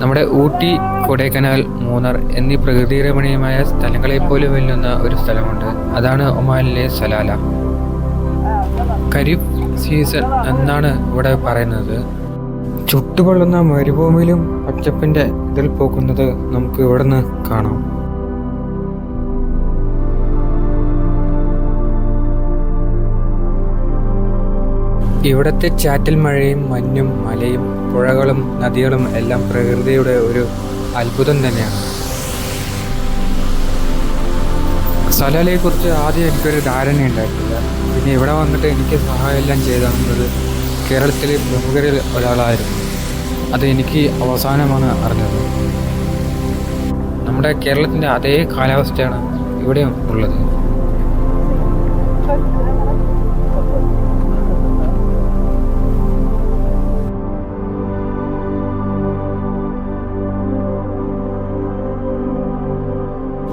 നമ്മുടെ ഊട്ടി, കൊടൈക്കനാൽ, മൂന്നാർ എന്നീ പ്രകൃതിരമണീയമായ സ്ഥലങ്ങളെ പോലും വെല്ലുന്ന ഒരു സ്ഥലമുണ്ട്. അതാണ് ഒമാനിലെ സലാല. ഖരീഫ് സീസൺ എന്നാണ് ഇവിടെ പറയുന്നത്. ചുട്ടുപൊള്ളുന്ന മരുഭൂമിയിലും പച്ചപ്പിന്റെ ഇതിൽ പോകുന്നത് നമുക്ക് ഇവിടുന്ന് കാണാം. ഇവിടുത്തെ ചാറ്റൽ മഴയും മഞ്ഞും മലയും പുഴകളും നദികളും എല്ലാം പ്രകൃതിയുടെ ഒരു അത്ഭുതം തന്നെയാണ്. സലാലയെക്കുറിച്ച് ആദ്യം എനിക്കൊരു ധാരണയുണ്ടായിട്ടില്ല. പിന്നെ ഇവിടെ വന്നിട്ട് എനിക്ക് സഹായം എല്ലാം ചെയ്തു തന്നത് കേരളത്തിലെ പ്രമുഖരിൽ ഒരാളായിരുന്നു. അത് എനിക്ക് അവസാനമാണ് അറിഞ്ഞത്. നമ്മുടെ കേരളത്തിൻ്റെ അതേ കാലാവസ്ഥയാണ് ഇവിടെയും ഉള്ളത്.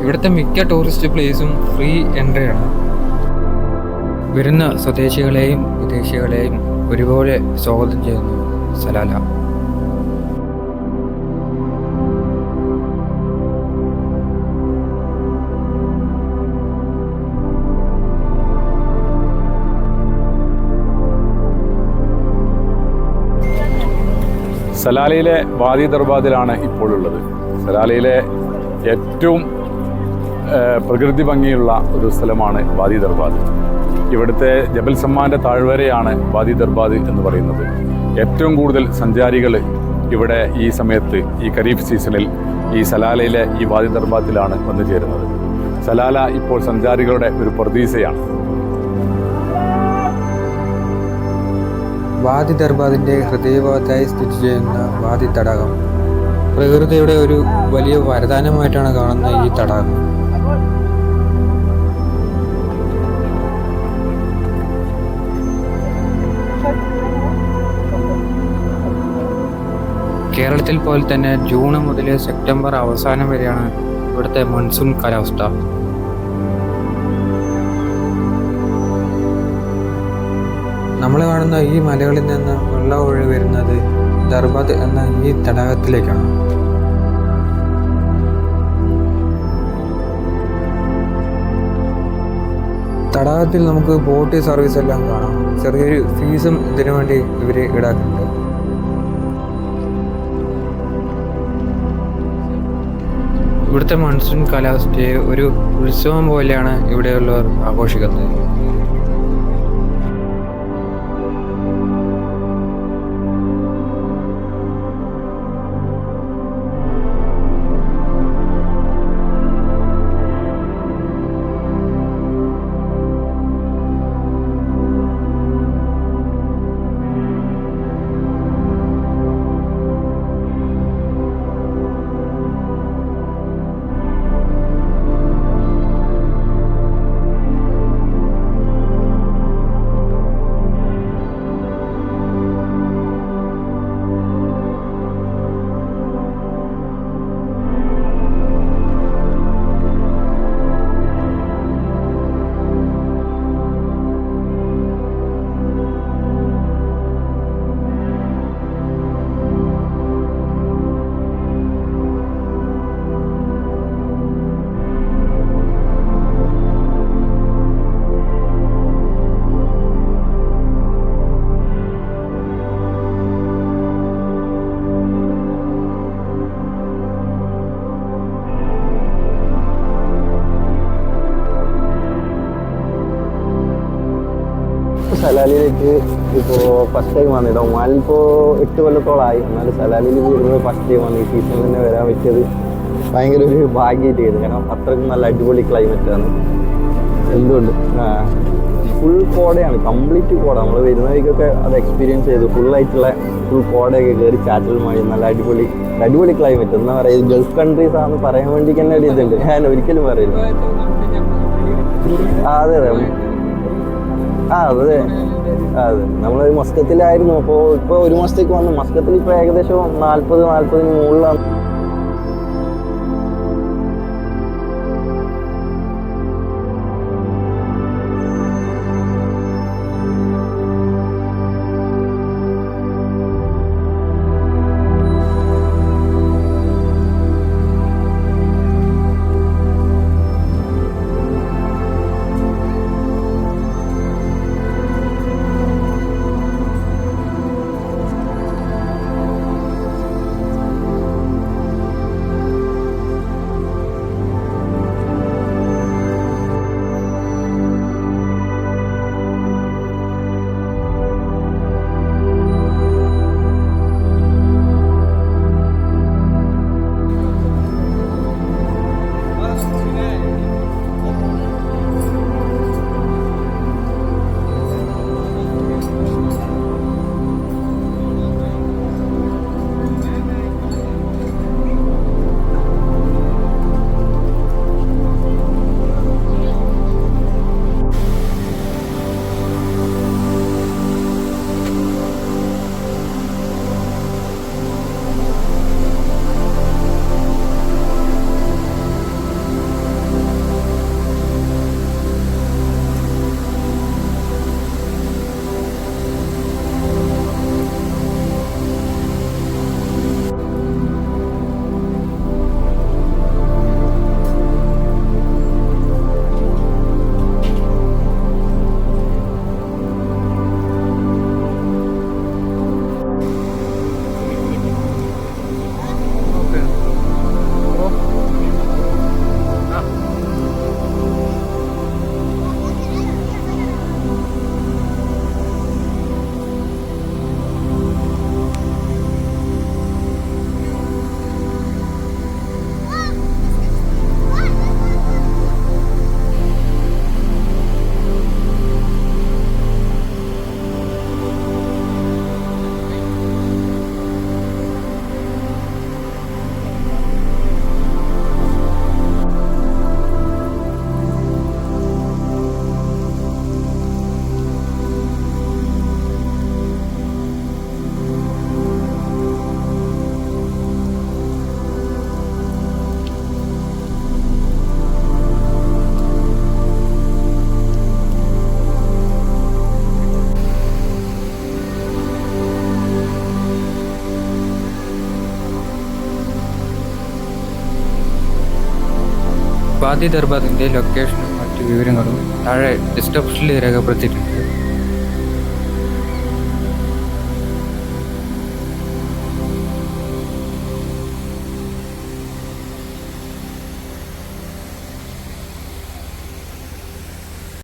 ഇവിടുത്തെ മിക്ക ടൂറിസ്റ്റ് പ്ലേസും ഫ്രീ എൻട്രിയാണ്. വരുന്ന സ്വദേശികളെയും വിദേശികളെയും ഒരുപോലെ സ്വാഗതം ചെയ്യുന്നു സലാല. സലാലയിലെ വാദി ദർബാദിലാണ് ഇപ്പോഴുള്ളത്. സലാലയിലെ ഏറ്റവും പ്രകൃതി ഭംഗിയുള്ള ഒരു സ്ഥലമാണ് വാദി ദർബാദ്. ഇവിടുത്തെ ജബൽ സമ്മാൻ്റെ താഴ്വരയാണ് വാദി ദർബാദ് എന്ന് പറയുന്നത്. ഏറ്റവും കൂടുതൽ സഞ്ചാരികൾ ഇവിടെ ഈ സമയത്ത്, ഈ ഖരീഫ് സീസണിൽ ഈ സലാലയിലെ ഈ വാദി ദർബാദിലാണ് വന്നു ചേരുന്നത്. സലാല ഇപ്പോൾ സഞ്ചാരികളുടെ ഒരു പ്രതീക്ഷയാണ്. വാദി ദർബാദിന്റെ ഹൃദയഭാഗത്തായി സ്ഥിതി ചെയ്യുന്ന വാദി തടാകം പ്രകൃതിയുടെ ഒരു വലിയ വരദാനമായിട്ടാണ് കാണുന്ന ഈ തടാകം. കേരളത്തിൽ പോലെ തന്നെ ജൂൺ മുതൽ സെപ്റ്റംബർ അവസാനം വരെയാണ് ഇവിടുത്തെ മൺസൂൺ കാലാവസ്ഥ. നമ്മൾ കാണുന്ന ഈ മലകളിൽ നിന്ന് വെള്ളം ഒഴുകി വരുന്നത് ദർബാദ് എന്ന ഈ തടാകത്തിലേക്കാണ്. തടാകത്തിൽ നമുക്ക് ബോട്ട് സർവീസ് എല്ലാം കാണാം. ചെറിയൊരു ഫീസും ഇതിനു വേണ്ടി ഇവർ ഈടാക്കുന്നുണ്ട്. ഇവിടുത്തെ മൺസൂൺ കാലാവസ്ഥയെ ഒരു ഉത്സവം പോലെയാണ് ഇവിടെയുള്ളവർ ആഘോഷിക്കുന്നത്. സലാലയിലേക്ക് ഇപ്പോൾ ഫസ്റ്റ് ടൈം വന്നിട്ട് ഒമാനിലിപ്പോൾ 8 കൊല്ലത്തോളമായി. എന്നാലും സലാലയിൽ വരുന്നത് ഫസ്റ്റ് ടൈം വന്നു. ഈ സീസണിൽ തന്നെ വരാൻ പറ്റിയത് ഭയങ്കര ഒരു ഭാഗ്യമായിട്ട് ചെയ്തു. കാരണം അത്രയ്ക്കും നല്ല അടിപൊളി ക്ലൈമറ്റാണ്. എന്തുകൊണ്ട് ഫുൾ കോടയാണ്, കംപ്ലീറ്റ് കോട. നമ്മൾ വരുന്ന വഴിക്കൊക്കെ അത് എക്സ്പീരിയൻസ് ചെയ്തു. ഫുൾ കോടയൊക്കെ കയറി ചാറ്റൽ മഴ, നല്ല അടിപൊളി ക്ലൈമറ്റ്. എന്താ പറയുക, ഗൾഫ് കൺട്രീസ് ആണെന്ന് പറയാൻ വേണ്ടി തന്നെ ഒരു ഇതുണ്ട്. ഞാൻ ഒരിക്കലും പറയില്ല. അതെ അതെ നമ്മൾ മസ്കത്തിലായിരുന്നു. അപ്പോൾ ഇപ്പോൾ 1 മാസത്തേക്ക് വന്നു. മസ്കത്തിൽ ഇപ്പോൾ ഏകദേശം 40 മുകളിലാണ്. വാദി ദർബാദിൻ്റെ ലൊക്കേഷനും മറ്റു വിവരങ്ങളും താഴെ ഡിസ്ക്രിപ്ഷനിൽ രേഖപ്പെടുത്തിയിട്ടുണ്ട്.